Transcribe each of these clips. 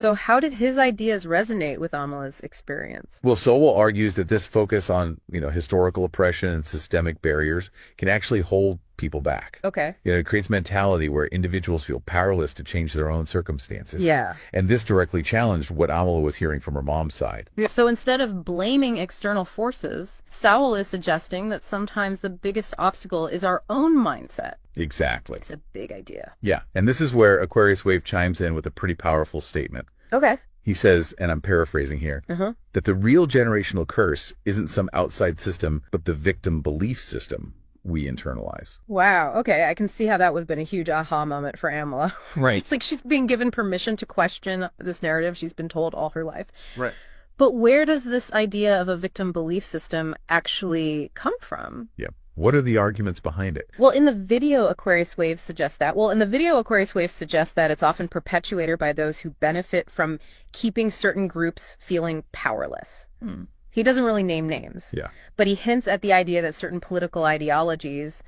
So how did his ideas resonate with Amala's experience? Well, Sowell argues that this focus on, historical oppression and systemic barriers can actually hold people back. Okay. It creates mentality where individuals feel powerless to change their own circumstances. Yeah. And this directly challenged what Amala was hearing from her mom's side. So instead of blaming external forces, Sowell is suggesting that sometimes the biggest obstacle is our own mindset. Exactly. It's a big idea. Yeah. And this is where Aquarius Wave chimes in with a pretty powerful statement. Okay. He says, and I'm paraphrasing here, that the real generational curse isn't some outside system, but the victim belief system we internalize. Wow. Okay. I can see how that would have been a huge aha moment for Amala. Right. It's like she's being given permission to question this narrative she's been told all her life. Right. But where does this idea of a victim belief system actually come from? Yeah. What are the arguments behind it? Well, in the video, Aquarius Wave suggests that. It's often perpetuated by those who benefit from keeping certain groups feeling powerless. He doesn't really name names. Yeah. But he hints at the idea that certain political ideologies,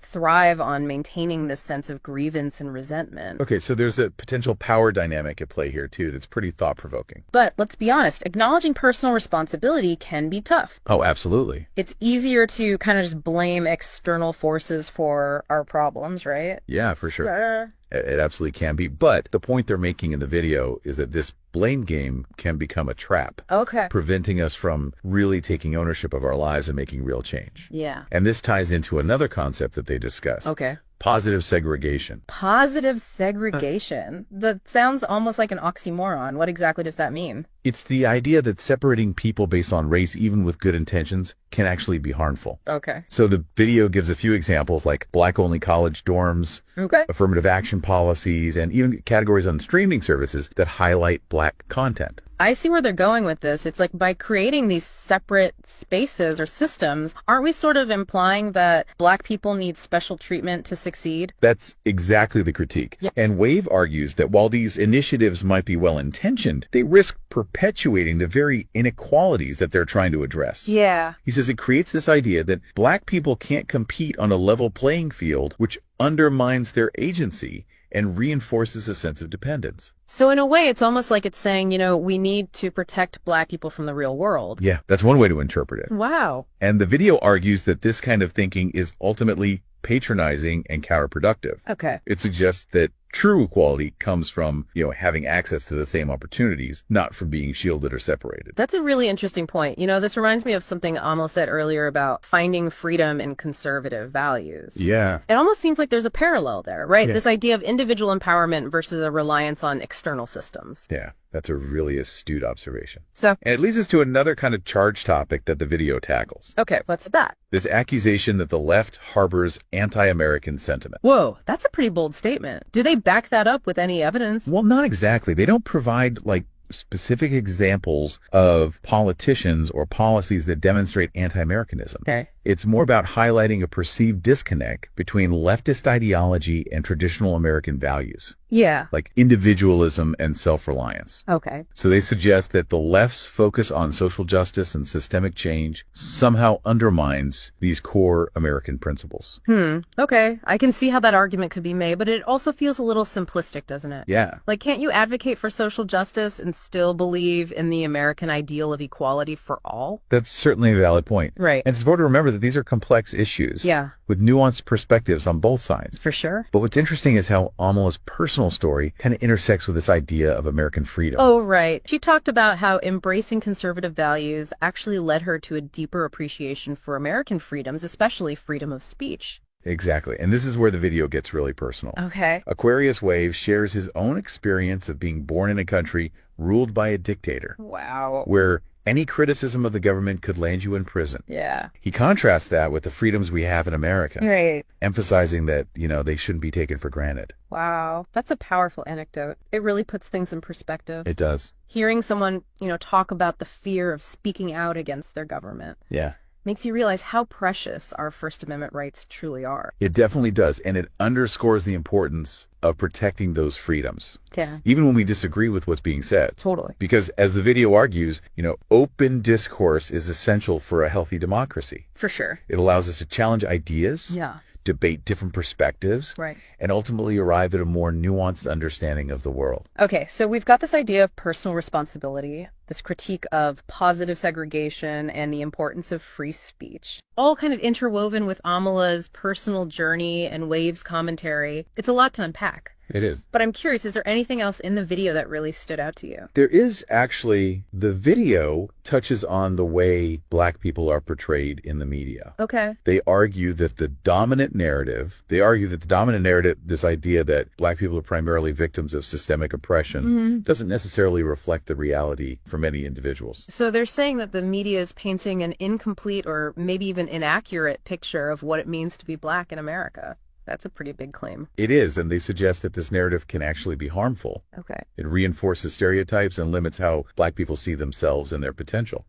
thrive on maintaining this sense of grievance and resentment. Okay, so there's a potential power dynamic at play here, too, that's pretty thought-provoking. But let's be honest, acknowledging personal responsibility can be tough. Oh, absolutely. It's easier to kind of just blame external forces for our problems, right? Yeah, for sure. It absolutely can be. But the point they're making in the video is that this blame game can become a trap. Okay. Preventing us from really taking ownership of our lives and making real change. Yeah. And this ties into another concept that they discuss. Okay. Positive segregation. Positive segregation? That sounds almost like an oxymoron. What exactly does that mean? It's the idea that separating people based on race, even with good intentions, can actually be harmful. Okay. So the video gives a few examples like black-only college dorms, Okay. affirmative action policies, and even categories on streaming services that highlight black content. I see where they're going with this. It's like by creating these separate spaces or systems, aren't we sort of implying that black people need special treatment to succeed? That's exactly the critique. Yeah. And Wave argues that while these initiatives might be well-intentioned, they risk perpetuating the very inequalities that they're trying to address. Yeah. He says it creates this idea that black people can't compete on a level playing field, which undermines their agency and reinforces a sense of dependence. So in a way, it's almost like it's saying, we need to protect black people from the real world. Yeah, that's one way to interpret it. Wow. And the video argues that this kind of thinking is ultimately patronizing and counterproductive. Okay. It suggests that true equality comes from, having access to the same opportunities, not from being shielded or separated. That's a really interesting point. This reminds me of something Amal said earlier about finding freedom in conservative values. Yeah. It almost seems like there's a parallel there, right? Yeah. This idea of individual empowerment versus a reliance on external systems. Yeah, that's a really astute observation. So, And it leads us to another kind of charged topic that the video tackles. okay, what's that? This accusation that the left harbors anti-American sentiment. Whoa, that's a pretty bold statement. Do they back that up with any evidence? Well, not exactly. They don't provide specific examples of politicians or policies that demonstrate anti-Americanism. Okay. It's more about highlighting a perceived disconnect between leftist ideology and traditional American values, Yeah. like individualism and self-reliance. Okay. So they suggest that the left's focus on social justice and systemic change somehow undermines these core American principles. Okay. I can see how that argument could be made, but it also feels a little simplistic, doesn't it? Yeah. Like, can't you advocate for social justice and still believe in the American ideal of equality for all? That's certainly a valid point. Right. And it's important to remember that these are complex issues. Yeah. With nuanced perspectives on both sides. For sure. But what's interesting is how Amala's personal story kind of intersects with this idea of American freedom. Oh, right. She talked about how embracing conservative values actually led her to a deeper appreciation for American freedoms, especially freedom of speech. Exactly. And this is where the video gets really personal. Okay. Aquarius Wave shares his own experience of being born in a country ruled by a dictator, Wow. where any criticism of the government could land you in prison. Yeah. He contrasts that with the freedoms we have in America, Right. emphasizing that, they shouldn't be taken for granted. Wow. That's a powerful anecdote. It really puts things in perspective. It does. Hearing someone, talk about the fear of speaking out against their government Yeah. makes you realize how precious our First Amendment rights truly are. It definitely does. And it underscores the importance of protecting those freedoms, Yeah. even when we disagree with what's being said. Totally. Because as the video argues, open discourse is essential for a healthy democracy. For sure. It allows us to challenge ideas, Yeah. debate different perspectives, Right. and ultimately arrive at a more nuanced understanding of the world. Okay, so we've got this idea of personal responsibility, this critique of positive segregation, and the importance of free speech, all kind of interwoven with Amala's personal journey and Wave's commentary. It's a lot to unpack. It is. But I'm curious, is there anything else in the video that really stood out to you? There is actually, the video touches on the way Black people are portrayed in the media. Okay. They argue that the dominant narrative, this idea that Black people are primarily victims of systemic oppression, doesn't necessarily reflect the reality for many individuals. So they're saying that the media is painting an incomplete or maybe even inaccurate picture of what it means to be Black in America. That's a pretty big claim. It is, and they suggest that this narrative can actually be harmful. Okay. It reinforces stereotypes and limits how Black people see themselves and their potential.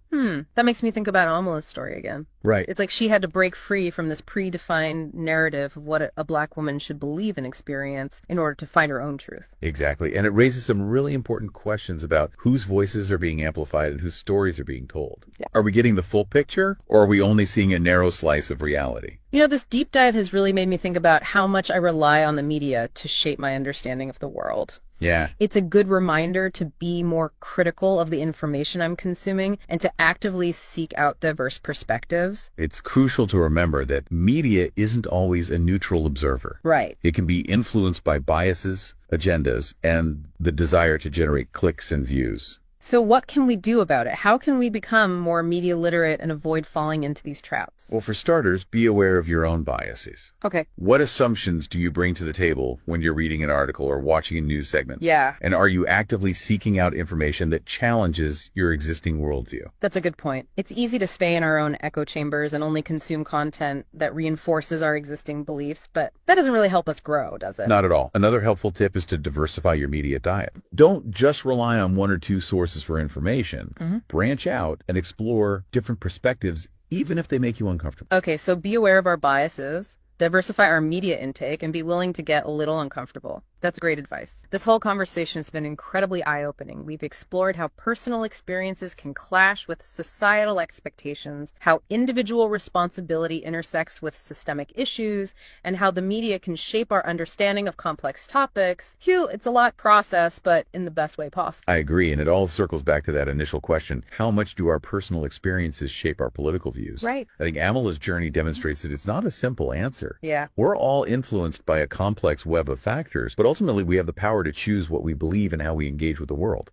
That makes me think about Amala's story again. Right. It's like she had to break free from this predefined narrative of what a Black woman should believe and experience in order to find her own truth. Exactly. And it raises some really important questions about whose voices are being amplified and whose stories are being told. Yeah. Are we getting the full picture, or are we only seeing a narrow slice of reality? You know, this deep dive has really made me think about how much I rely on the media to shape my understanding of the world. Yeah. It's a good reminder to be more critical of the information I'm consuming and to actively seek out diverse perspectives. It's crucial to remember that media isn't always a neutral observer. Right. It can be influenced by biases, agendas, and the desire to generate clicks and views. So what can we do about it? How can we become more media literate and avoid falling into these traps? Well, for starters, be aware of your own biases. Okay. What assumptions do you bring to the table when you're reading an article or watching a news segment? Yeah. And are you actively seeking out information that challenges your existing worldview? That's a good point. It's easy to stay in our own echo chambers and only consume content that reinforces our existing beliefs, but that doesn't really help us grow, does it? Not at all. Another helpful tip is to diversify your media diet. Don't just rely on one or two sources for information. Branch out and explore different perspectives, even if they make you uncomfortable. Okay, so be aware of our biases, diversify our media intake, and be willing to get a little uncomfortable. That's great advice. This whole conversation has been incredibly eye-opening. We've explored how personal experiences can clash with societal expectations, how individual responsibility intersects with systemic issues, and how the media can shape our understanding of complex topics. Phew, it's a lot process, but in the best way possible. I agree, and it all circles back to that initial question: how much do our personal experiences shape our political views? Right. I think Amala's journey demonstrates that it's not a simple answer. Yeah. We're all influenced by a complex web of factors, but ultimately we have the power to choose what we believe and how we engage with the world.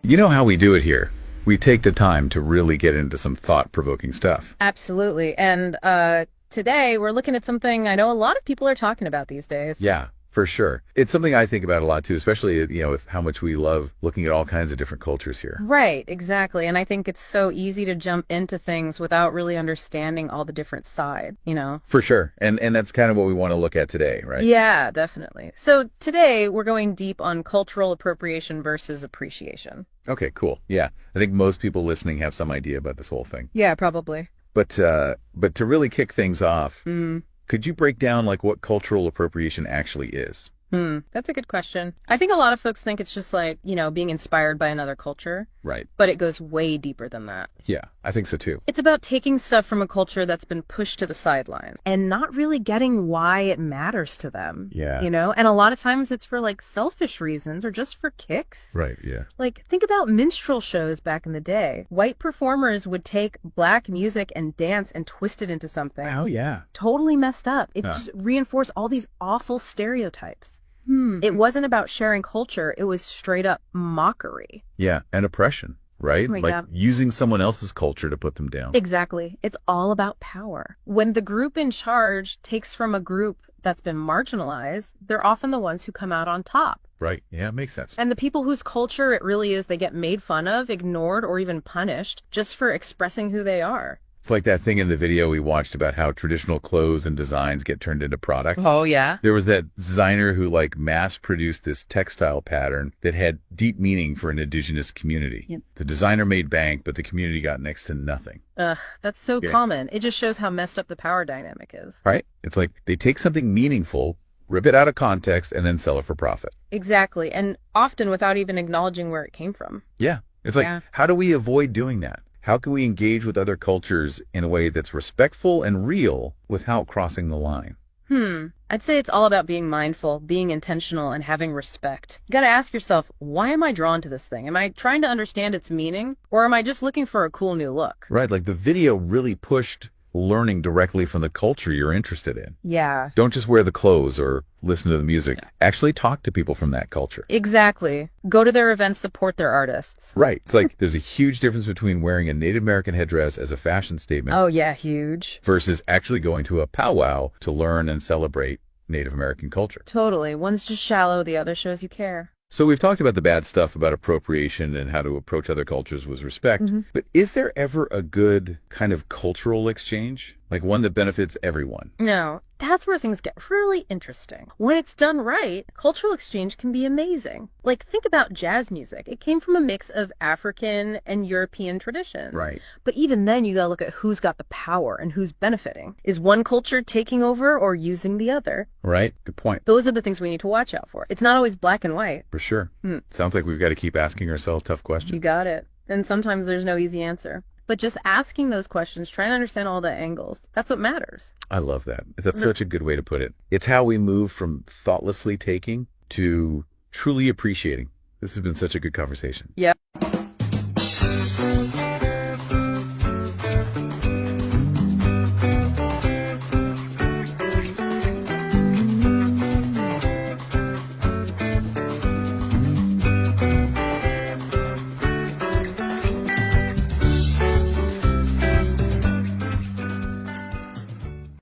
You know how we do it here. We take the time to really get into some thought-provoking stuff. Absolutely. And today we're looking at something I know a lot of people are talking about these days. Yeah, for sure. It's something I think about a lot too, especially, with how much we love looking at all kinds of different cultures here. Right, exactly. And I think it's so easy to jump into things without really understanding all the different sides, For sure. And that's kind of what we want to look at today, right? Yeah, definitely. So today we're going deep on cultural appropriation versus appreciation. Okay, cool. Yeah. I think most people listening have some idea about this whole thing. Yeah, probably. But to really kick things off, could you break down what cultural appropriation actually is? That's a good question. I think a lot of folks think it's just being inspired by another culture. Right. But it goes way deeper than that. Yeah, I think so too. It's about taking stuff from a culture that's been pushed to the sideline and not really getting why it matters to them. Yeah. And a lot of times it's for selfish reasons or just for kicks. Right, yeah. Think about minstrel shows back in the day. White performers would take Black music and dance and twist it into something. Oh, yeah. Totally messed up. It just reinforced all these awful stereotypes. It wasn't about sharing culture. It was straight up mockery. Yeah, and oppression, right? Yeah. Using someone else's culture to put them down. Exactly. It's all about power. When the group in charge takes from a group that's been marginalized, they're often the ones who come out on top. Right. Yeah, it makes sense. And the people whose culture it really is, they get made fun of, ignored, or even punished just for expressing who they are. It's like that thing in the video we watched about how traditional clothes and designs get turned into products. Oh, yeah. There was that designer who mass produced this textile pattern that had deep meaning for an indigenous community. Yep. The designer made bank, but the community got next to nothing. Ugh, that's so common. It just shows how messed up the power dynamic is. Right? It's like they take something meaningful, rip it out of context, and then sell it for profit. Exactly. And often without even acknowledging where it came from. Yeah. It's like, how do we avoid doing that? How can we engage with other cultures in a way that's respectful and real without crossing the line? I'd say it's all about being mindful, being intentional, and having respect. You gotta ask yourself, why am I drawn to this thing? Am I trying to understand its meaning? Or am I just looking for a cool new look? Right. Like the video really pushed learning directly from the culture you're interested in. Yeah. Don't just wear the clothes or listen to the music. Actually talk to people from that culture. Exactly. Go to their events, support their artists. Right. It's like there's a huge difference between wearing a Native American headdress as a fashion statement. Oh, yeah, huge. Versus actually going to a powwow to learn and celebrate Native American culture. Totally. One's just shallow, the other shows you care. So we've talked about the bad stuff about appropriation and how to approach other cultures with respect. But is there ever a good kind of cultural exchange? Like one that benefits everyone? No, that's where things get really interesting. When it's done right, cultural exchange can be amazing. Like, think about jazz music. It came from a mix of African and European traditions. Right. But even then, you gotta look at who's got the power and who's benefiting. Is one culture taking over or using the other? Right. Good point. Those are the things we need to watch out for. It's not always black and white. For sure. Sounds like we've got to keep asking ourselves tough questions. You got it. And sometimes there's no easy answer. But just asking those questions, trying to understand all the angles, that's what matters. I love that. That's such a good way to put it. It's how we move from thoughtlessly taking to truly appreciating. This has been such a good conversation. Yep.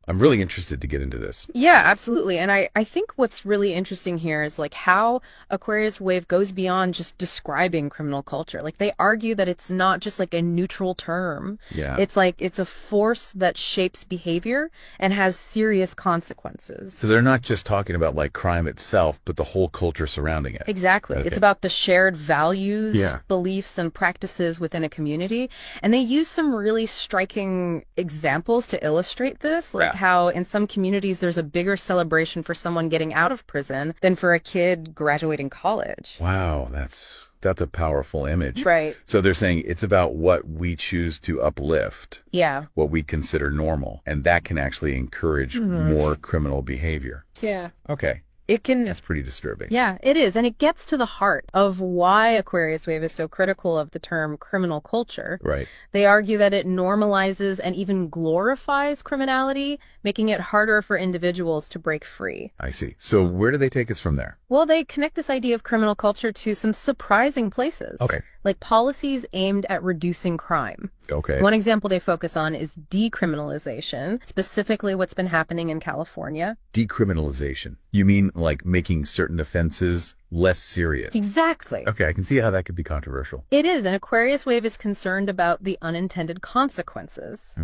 I'm really interested to get into this. Yeah, absolutely. And I think what's really interesting here is like how Aquarius Wave goes beyond just describing criminal culture. Like they argue that it's not just like a neutral term. Yeah. It's like it's a force that shapes behavior and has serious consequences. So they're not just talking about like crime itself, but the whole culture surrounding it. Exactly. Okay. It's about the shared values, Yeah. beliefs, and practices within a community. And they use some really striking examples to illustrate this, like how in some communities there's a bigger celebration for someone getting out of prison than for a kid graduating college. Wow, that's a powerful image. Right. So they're saying it's about what we choose to uplift, Yeah. what we consider normal, and that can actually encourage more criminal behavior. Yeah. Okay. It can. That's pretty disturbing. Yeah, it is. And it gets to the heart of why Aquarius Wave is so critical of the term criminal culture. Right. They argue that it normalizes and even glorifies criminality, making it harder for individuals to break free. I see. So where do they take us from there? Well, they connect this idea of criminal culture to some surprising places. Okay. Like policies aimed at reducing crime. Okay. One example they focus on is decriminalization, specifically what's been happening in California. Decriminalization. You mean like making certain offenses less serious? Exactly. Okay, I can see how that could be controversial. It is, and Aquarius Wave is concerned about the unintended consequences.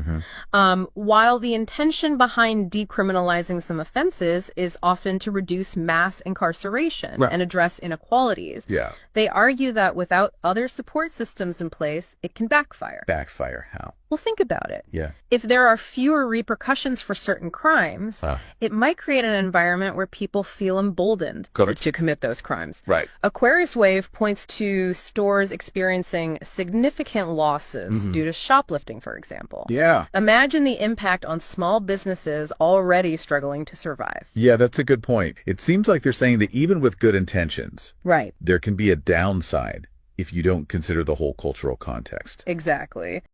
While the intention behind decriminalizing some offenses is often to reduce mass incarceration and address inequalities, Yeah. they argue that without other support systems in place, it can backfire. Backfire. How? Well, think about it. Yeah. If there are fewer repercussions for certain crimes, it might create an environment where people feel emboldened to commit those crimes. Right. Aquarius Wave points to stores experiencing significant losses due to shoplifting, for example. Yeah. Imagine the impact on small businesses already struggling to survive. Yeah, that's a good point. It seems like they're saying that even with good intentions, Right. there can be a downside if you don't consider the whole cultural context. Exactly.